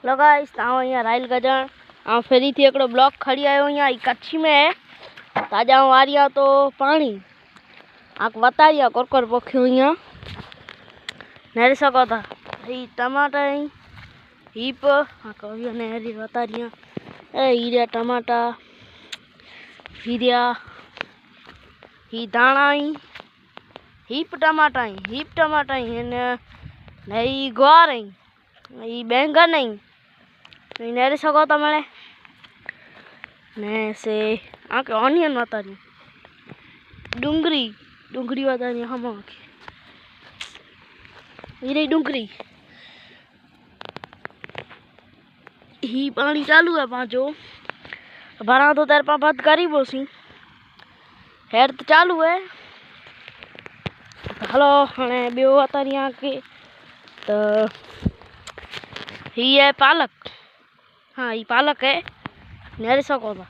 Hello guys, यहाँ राइल गजन फेरी थी एक ब्लॉक खड़ी आयो यहाँ कच्छी में है ताजा आ रही तो पानी आक बता रही कोरकोर पोखियो यहाँ नहरी सको था ही टमाटर हीप नहरी बता रही हीरिया टमाटा हीरिया ही दाणा हीप टमाटा ही ग्वार ही बैंगन नहरी सको तो मैं ने से आके ऑनियन बता रही डूंगरी बता रही हम ये डूंगरी ही पानी चालू है पाँचो भरा तो तेरे पा बंद करी बोसी हेर तो चालू है तो हलो हाँ बो बता रही आके तो ही है पालक। हाँ ये पालक है नहरी सको था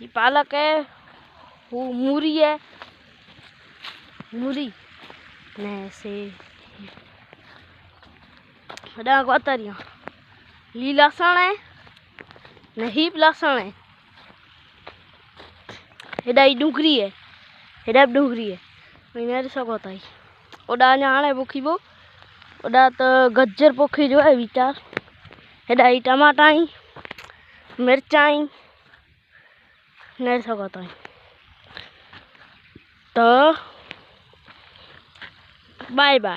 ये पालक है वो मूरी है मूरी ने से बता रही ही लहसुन है ने हीप लहसुन है हेडा डूंगरी है नहरी सको था ओडा आने पोखी बो ओडा तो गज्जर पोखी जो है विचार हेडा ही टमाटा मिर्चा नहरी सको था तो बाय बाय।